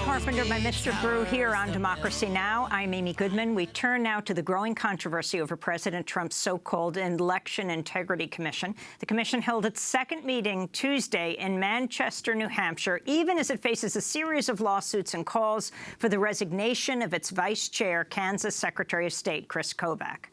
Carpenter by Mr. Brew here on Democracy Now! I'm Amy Goodman. We turn now to the growing controversy over President Trump's so-called Election Integrity Commission. The commission held its second meeting Tuesday in Manchester, New Hampshire, even as it faces a series of lawsuits and calls for the resignation of its vice chair, Kansas Secretary of State Chris Kobach.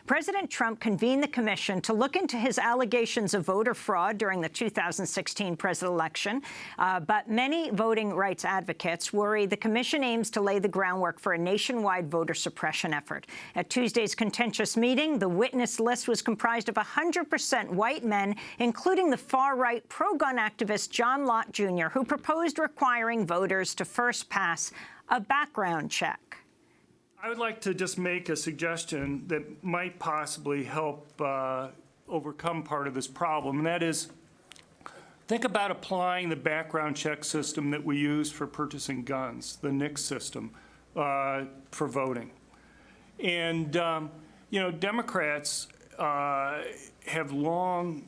President Trump convened the commission to look into his allegations of voter fraud during the 2016 presidential election, but many voting rights advocates worry the commission aims to lay the groundwork for a nationwide voter suppression effort. At Tuesday's contentious meeting, the witness list was comprised of 100% white men, including the far-right pro-gun activist John Lott Jr., who proposed requiring voters to first pass a background check. I would like to just make a suggestion that might possibly help overcome part of this problem, and that is, think about applying the background check system that we use for purchasing guns, the NICS system, for voting. And, you know, Democrats have long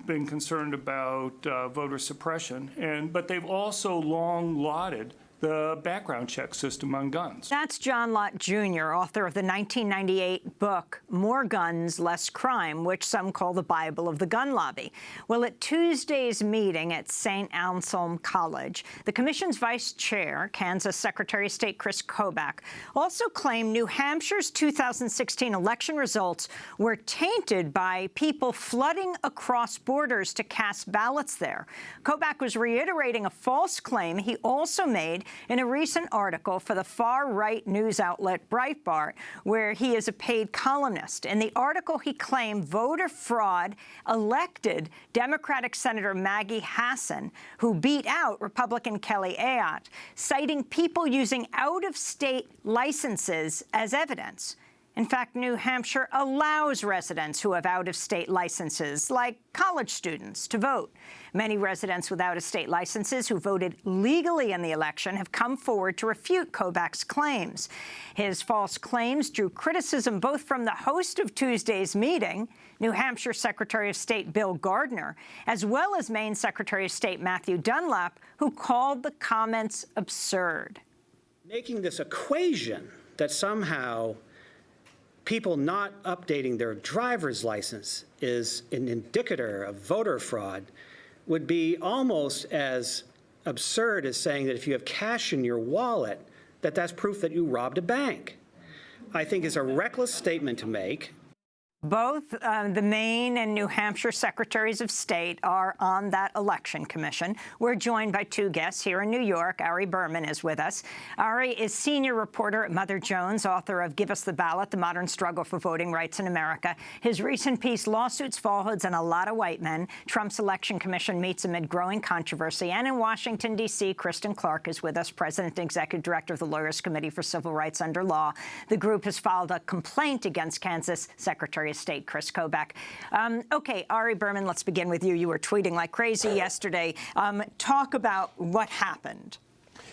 been concerned about voter suppression, but they've also long lauded the background check system on guns. That's John Lott Jr., author of the 1998 book, More Guns, Less Crime, which some call the Bible of the gun lobby. Well, at Tuesday's meeting at St. Anselm College, the commission's vice chair, Kansas Secretary of State Chris Kobach, also claimed New Hampshire's 2016 election results were tainted by people flooding across borders to cast ballots there. Kobach was reiterating a false claim he also made in a recent article for the far-right news outlet Breitbart, where he is a paid columnist. In the article, he claimed voter fraud elected Democratic Senator Maggie Hassan, who beat out Republican Kelly Ayotte, citing people using out-of-state licenses as evidence. In fact, New Hampshire allows residents who have out-of-state licenses, like college students, to vote. Many residents with out-of-state licenses who voted legally in the election have come forward to refute Kobach's claims. His false claims drew criticism both from the host of Tuesday's meeting, New Hampshire Secretary of State Bill Gardner, as well as Maine Secretary of State Matthew Dunlap, who called the comments absurd. Making this equation that somehow people not updating their driver's license is an indicator of voter fraud would be almost as absurd as saying that if you have cash in your wallet, that's proof that you robbed a bank. I think it's a reckless statement to make. Both the Maine and New Hampshire Secretaries of State are on that election commission. We're joined by two guests here in New York. Ari Burman is with us. Ari is senior reporter at Mother Jones, author of Give Us the Ballot, The Modern Struggle for Voting Rights in America. His recent piece, Lawsuits, Falsehoods, and a Lot of White Men, Trump's Election Commission Meets Amid Growing Controversy. And in Washington, D.C., Kristen Clark is with us, President and Executive Director of the Lawyers Committee for Civil Rights Under Law. The group has filed a complaint against Kansas Secretary of State Chris Kobach. Okay, Ari Burman, let's begin with you. You were tweeting like crazy yesterday. Talk about what happened.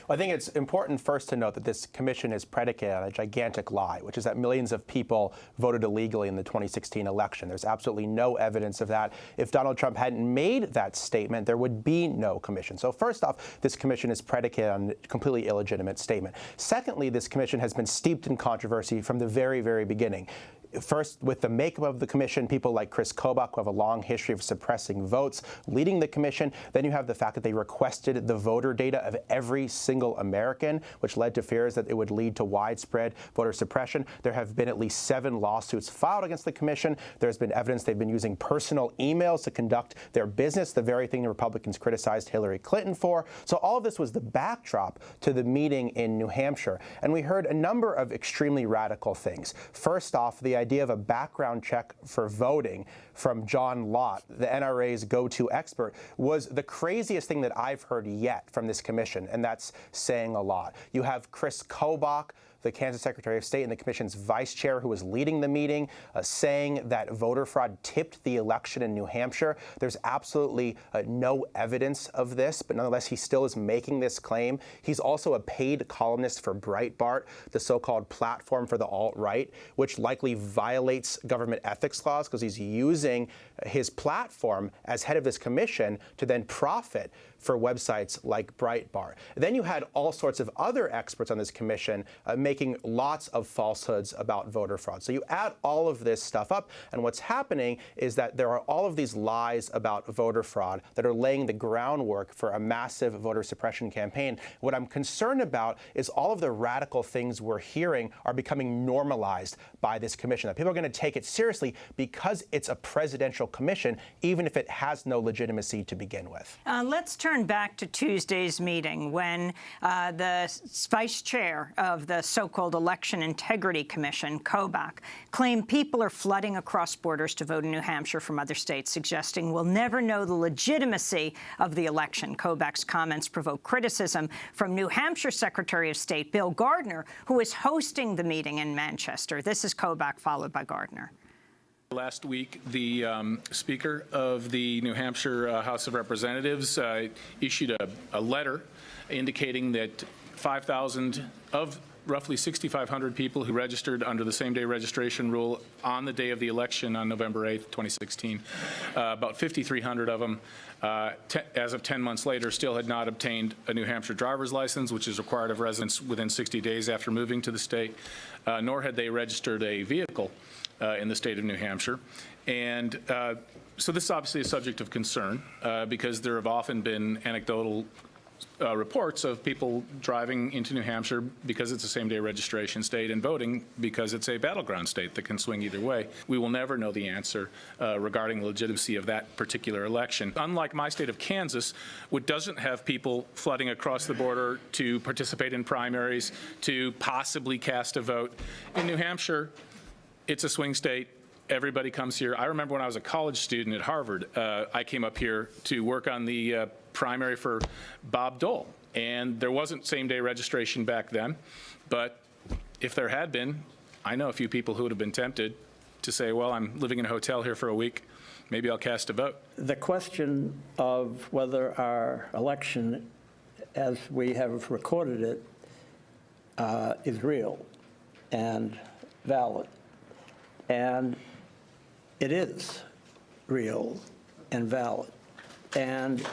Well, I think it's important first to note that this commission is predicated on a gigantic lie, which is that millions of people voted illegally in the 2016 election. There's absolutely no evidence of that. If Donald Trump hadn't made that statement, there would be no commission. So first off, this commission is predicated on a completely illegitimate statement. Secondly, this commission has been steeped in controversy from the very, very beginning. First, with the makeup of the commission, people like Chris Kobach, who have a long history of suppressing votes, leading the commission. Then you have the fact that they requested the voter data of every single American, which led to fears that it would lead to widespread voter suppression. There have been at least 7 lawsuits filed against the commission. There's been evidence they've been using personal emails to conduct their business, the very thing the Republicans criticized Hillary Clinton for. So all of this was the backdrop to the meeting in New Hampshire. And we heard a number of extremely radical things. First off, the idea of a background check for voting from John Lott, the NRA's go-to expert, was the craziest thing that I've heard yet from this commission, and that's saying a lot. You have Chris Kobach, the Kansas Secretary of State and the commission's vice chair, who was leading the meeting, saying that voter fraud tipped the election in New Hampshire. There's absolutely no evidence of this, but nonetheless, he still is making this claim. He's also a paid columnist for Breitbart, the so-called platform for the alt-right, which likely violates government ethics laws because he's using his platform as head of this commission to then profit for websites like Breitbart. Then you had all sorts of other experts on this commission making lots of falsehoods about voter fraud. So you add all of this stuff up, and what's happening is that there are all of these lies about voter fraud that are laying the groundwork for a massive voter suppression campaign. What I'm concerned about is all of the radical things we're hearing are becoming normalized by this commission, that people are going to take it seriously because it's a presidential commission, even if it has no legitimacy to begin with. Let's turn back to Tuesday's meeting when the vice chair of the so-called Election Integrity Commission, Kobach, claimed people are flooding across borders to vote in New Hampshire from other states, suggesting we'll never know the legitimacy of the election. Kobach's comments provoked criticism from New Hampshire Secretary of State Bill Gardner, who is hosting the meeting in Manchester. This is Kobach, followed by Gardner. Last week, the Speaker of the New Hampshire House of Representatives issued a letter indicating that 5,000 of roughly 6,500 people who registered under the same-day registration rule on the day of the election on November 8th, 2016, about 5,300 of them, as of 10 months later, still had not obtained a New Hampshire driver's license, which is required of residents within 60 days after moving to the state, nor had they registered a vehicle in the state of New Hampshire. And so this is obviously a subject of concern because there have often been anecdotal reports of people driving into New Hampshire because it's a same-day registration state and voting because it's a battleground state that can swing either way. We will never know the answer regarding the legitimacy of that particular election. Unlike my state of Kansas, which doesn't have people flooding across the border to participate in primaries, to possibly cast a vote, in New Hampshire, it's a swing state. Everybody comes here. I remember when I was a college student at Harvard, I came up here to work on the primary for Bob Dole. And there wasn't same-day registration back then. But if there had been, I know a few people who would have been tempted to say, well, I'm living in a hotel here for a week. Maybe I'll cast a vote. The question of whether our election, as we have recorded it, is real and valid. And it is real and valid. And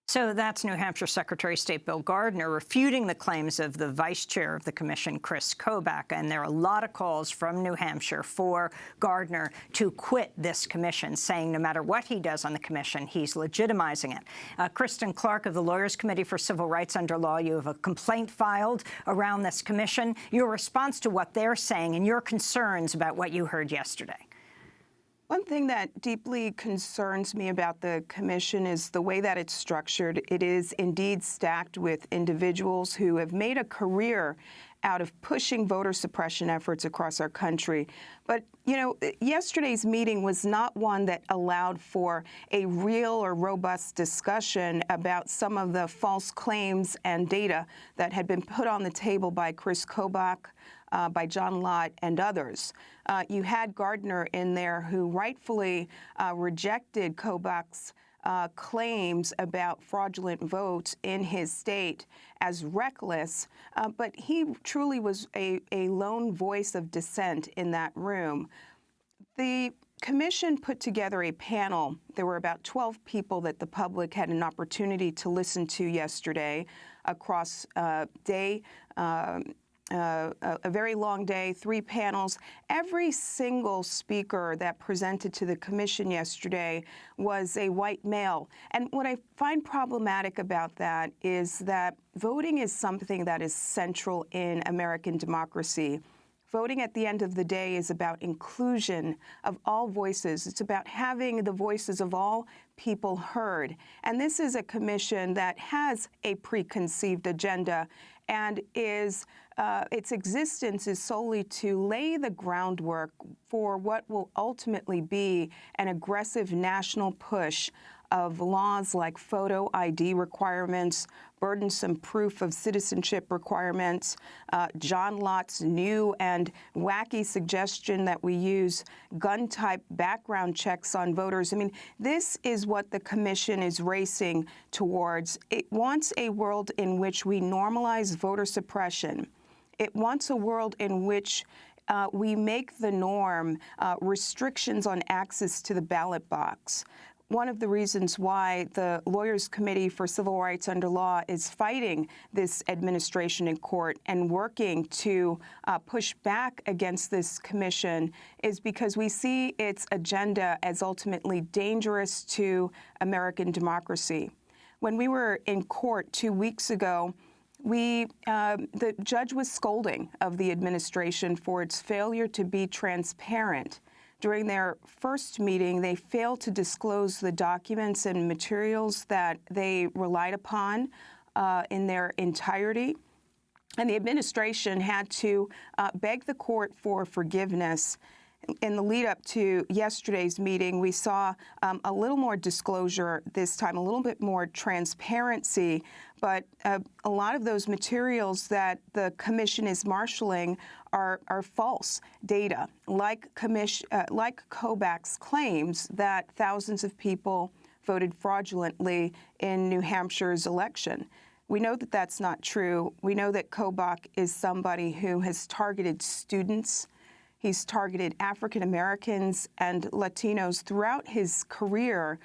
So that's New Hampshire Secretary of State Bill Gardner refuting the claims of the vice chair of the commission, Chris Kobach. And there are a lot of calls from New Hampshire for Gardner to quit this commission, saying no matter what he does on the commission, he's legitimizing it. Kristen Clark of the Lawyers Committee for Civil Rights Under Law, you have a complaint filed around this commission. Your response to what they're saying and your concerns about what you heard yesterday. One thing that deeply concerns me about the commission is the way that it's structured. It is indeed stacked with individuals who have made a career out of pushing voter suppression efforts across our country. But, you know, yesterday's meeting was not one that allowed for a real or robust discussion about some of the false claims and data that had been put on the table by Chris Kobach, by John Lott, and others. You had Gardner in there who rightfully rejected Kobach's claims about fraudulent votes in his state as reckless, but he truly was a lone voice of dissent in that room. The commission put together a panel. There were about 12 people that the public had an opportunity to listen to yesterday across day. A very long day, 3 panels. Every single speaker that presented to the commission yesterday was a white male. And what I find problematic about that is that voting is something that is central in American democracy. Voting at the end of the day is about inclusion of all voices. It's about having the voices of all people heard. And this is a commission that has a preconceived agenda and its existence is solely to lay the groundwork for what will ultimately be an aggressive national push of laws like photo ID requirements, burdensome proof of citizenship requirements, John Lott's new and wacky suggestion that we use gun-type background checks on voters. I mean, this is what the commission is racing towards. It wants a world in which we normalize voter suppression. It wants a world in which we make the norm restrictions on access to the ballot box. one of the reasons why the Lawyers Committee for Civil Rights Under Law is fighting this administration in court and working to push back against this commission is because we see its agenda as ultimately dangerous to American democracy. When we were in court 2 weeks ago, the judge was scolding of the administration for its failure to be transparent. During their first meeting, they failed to disclose the documents and materials that they relied upon in their entirety. And the administration had to beg the court for forgiveness. In the lead up to yesterday's meeting, we saw a little more disclosure this time, a little bit more transparency, but a lot of those materials that the commission is marshaling are false data, like Kobach's claims that thousands of people voted fraudulently in New Hampshire's election. We know that that's not true. We know that Kobach is somebody who has targeted students. He's targeted African Americans and Latinos throughout his career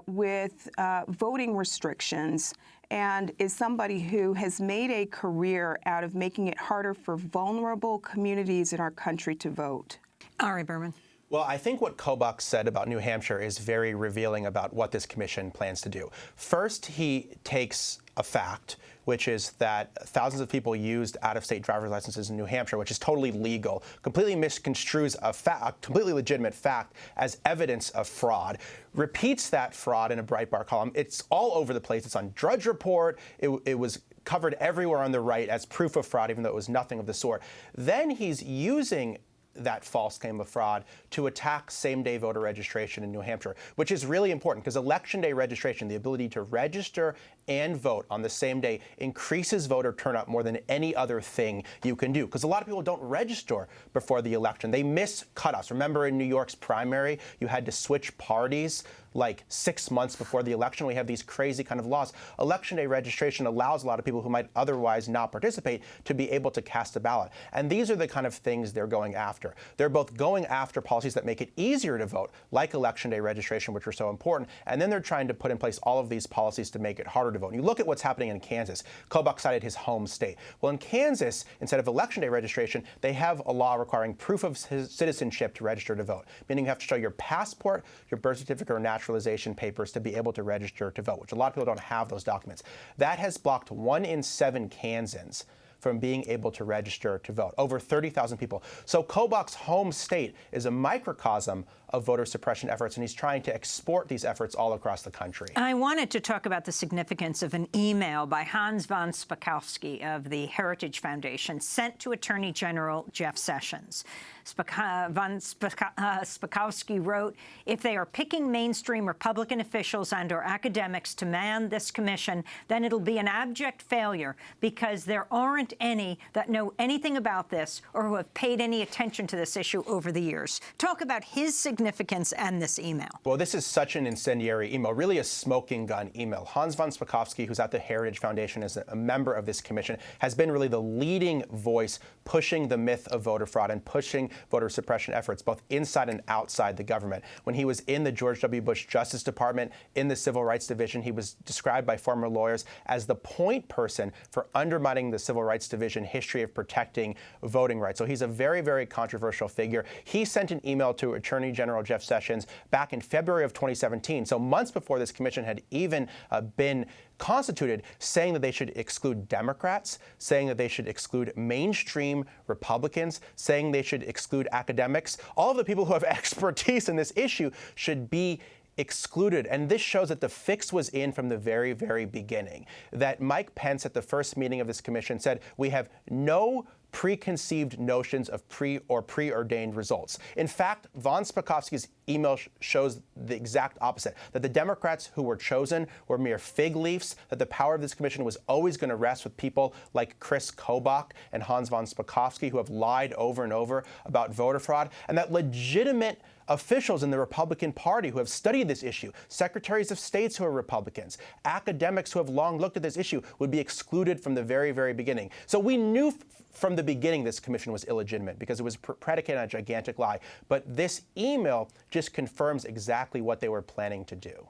with voting restrictions, and is somebody who has made a career out of making it harder for vulnerable communities in our country to vote. Ari Burman. Well, I think what Kobach said about New Hampshire is very revealing about what this commission plans to do. First, he takes a fact, which is that thousands of people used out-of-state driver's licenses in New Hampshire, which is totally legal, completely misconstrues a fact, completely legitimate fact, as evidence of fraud, repeats that fraud in a Breitbart column. It's all over the place. It's on Drudge Report. It was covered everywhere on the right as proof of fraud, even though it was nothing of the sort. Then he's using that false claim of fraud to attack same-day voter registration in New Hampshire, which is really important because Election Day registration, the ability to register and vote on the same day, increases voter turnout more than any other thing you can do. Because a lot of people don't register before the election. They miss cutoffs. Remember in New York's primary, you had to switch parties like 6 months before the election. We have these crazy kind of laws. Election Day registration allows a lot of people who might otherwise not participate to be able to cast a ballot. And these are the kind of things they're going after. They're both going after policies that make it easier to vote, like Election Day registration, which are so important, and then they're trying to put in place all of these policies to make it harder to vote. And you look at what's happening in Kansas. Kobach cited his home state. Well, in Kansas, instead of Election Day registration, they have a law requiring proof of citizenship to register to vote, meaning you have to show your passport, your birth certificate, or naturalization papers to be able to register to vote, which a lot of people don't have those documents. That has blocked 1 in 7 Kansans from being able to register to vote, over 30,000 people. So Kobach's home state is a microcosm of voter suppression efforts, and he's trying to export these efforts all across the country. I wanted to talk about the significance of an email by Hans von Spakovsky of the Heritage Foundation sent to Attorney General Jeff Sessions. Spakovsky wrote, "If they are picking mainstream Republican officials and/or academics to man this commission, then it'll be an abject failure because there aren't any that know anything about this or who have paid any attention to this issue over the years." Talk about his significance and this email. Well, this is such an incendiary email, really a smoking gun email. Hans von Spakovsky, who's at the Heritage Foundation as a member of this commission, has been really the leading voice pushing the myth of voter fraud and pushing voter suppression efforts, both inside and outside the government. When he was in the George W. Bush Justice Department, in the Civil Rights Division, he was described by former lawyers as the point person for undermining the Civil Rights Division history of protecting voting rights. So he's a very, very controversial figure. He sent an email to Attorney General Jeff Sessions back in February of 2017, so months before this commission had even been constituted, saying that they should exclude Democrats, saying that they should exclude mainstream Republicans, saying they should exclude academics. All of the people who have expertise in this issue should be excluded. And this shows that the fix was in from the very, very beginning. That Mike Pence at the first meeting of this commission said, we have no preconceived notions of preordained results. In fact, von Spakovsky's email shows the exact opposite, that the Democrats who were chosen were mere fig leaves, that the power of this commission was always going to rest with people like Chris Kobach and Hans von Spakovsky, who have lied over and over about voter fraud, and that legitimate officials in the Republican Party who have studied this issue, secretaries of states who are Republicans, academics who have long looked at this issue, would be excluded from the very, very beginning. So we knew from the beginning this commission was illegitimate because it was predicated on a gigantic lie. But this email just confirms exactly what they were planning to do.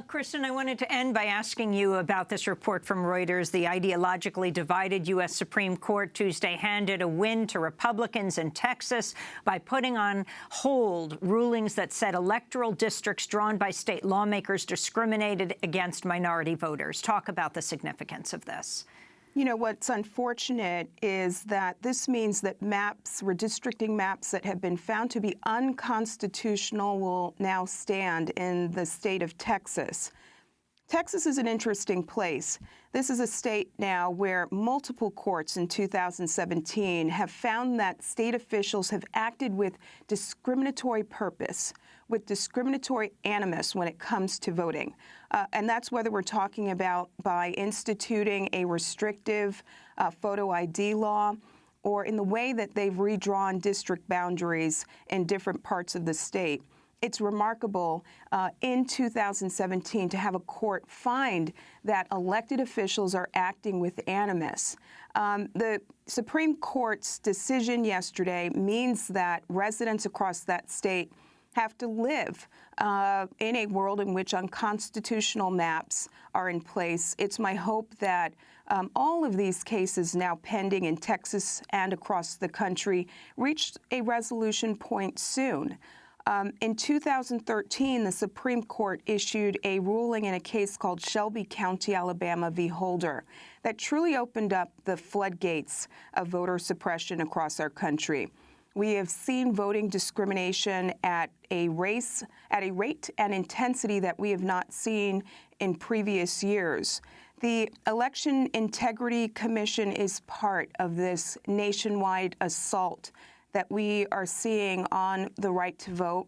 Kristen, I wanted to end by asking you about this report from Reuters. The ideologically divided U.S. Supreme Court Tuesday handed a win to Republicans in Texas by putting on hold rulings that said electoral districts drawn by state lawmakers discriminated against minority voters. Talk about the significance of this. You know, what's unfortunate is that this means that maps, redistricting maps that have been found to be unconstitutional will now stand in the state of Texas. Texas is an interesting place. This is a state now where multiple courts in 2017 have found that state officials have acted with discriminatory purpose, with discriminatory animus when it comes to voting. And that's whether we're talking about by instituting a restrictive photo ID law or in the way that they've redrawn district boundaries in different parts of the state. It's remarkable in 2017 to have a court find that elected officials are acting with animus. The Supreme Court's decision yesterday means that residents across that state have to live in a world in which unconstitutional maps are in place. It's my hope that all of these cases now pending in Texas and across the country reach a resolution point soon. In 2013, the Supreme Court issued a ruling in a case called Shelby County, Alabama v. Holder that truly opened up the floodgates of voter suppression across our country. We have seen voting discrimination at a rate and intensity that we have not seen in previous years. The Election Integrity Commission is part of this nationwide assault that we are seeing on the right to vote.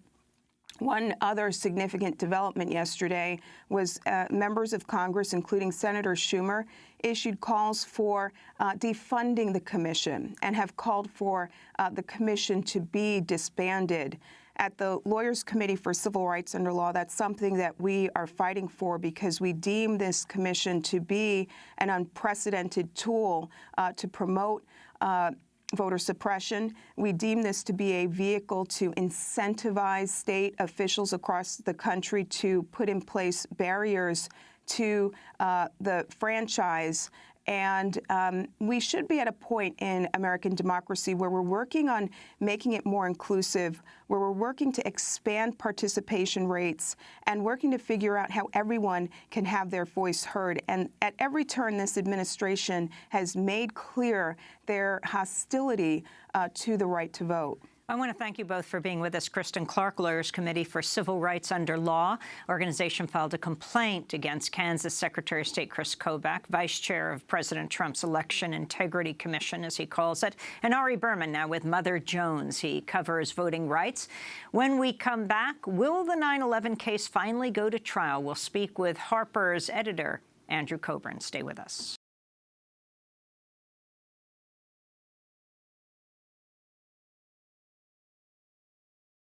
One other significant development yesterday was members of Congress, including Senator Schumer, issued calls for defunding the commission and have called for the commission to be disbanded. At the Lawyers Committee for Civil Rights Under Law, that's something that we are fighting for because we deem this commission to be an unprecedented tool to promote voter suppression. We deem this to be a vehicle to incentivize state officials across the country to put in place barriers to the franchise. And we should be at a point in American democracy where we're working on making it more inclusive, where we're working to expand participation rates and working to figure out how everyone can have their voice heard. And at every turn, this administration has made clear their hostility to the right to vote. I want to thank you both for being with us. Kristen Clark, Lawyers Committee for Civil Rights Under Law. Organization filed a complaint against Kansas Secretary of State Chris Kobach, vice chair of President Trump's Election Integrity Commission, as he calls it. And Ari Burman, now with Mother Jones. He covers voting rights. When we come back, will the 9/11 case finally go to trial? We'll speak with Harper's editor, Andrew Coburn. Stay with us.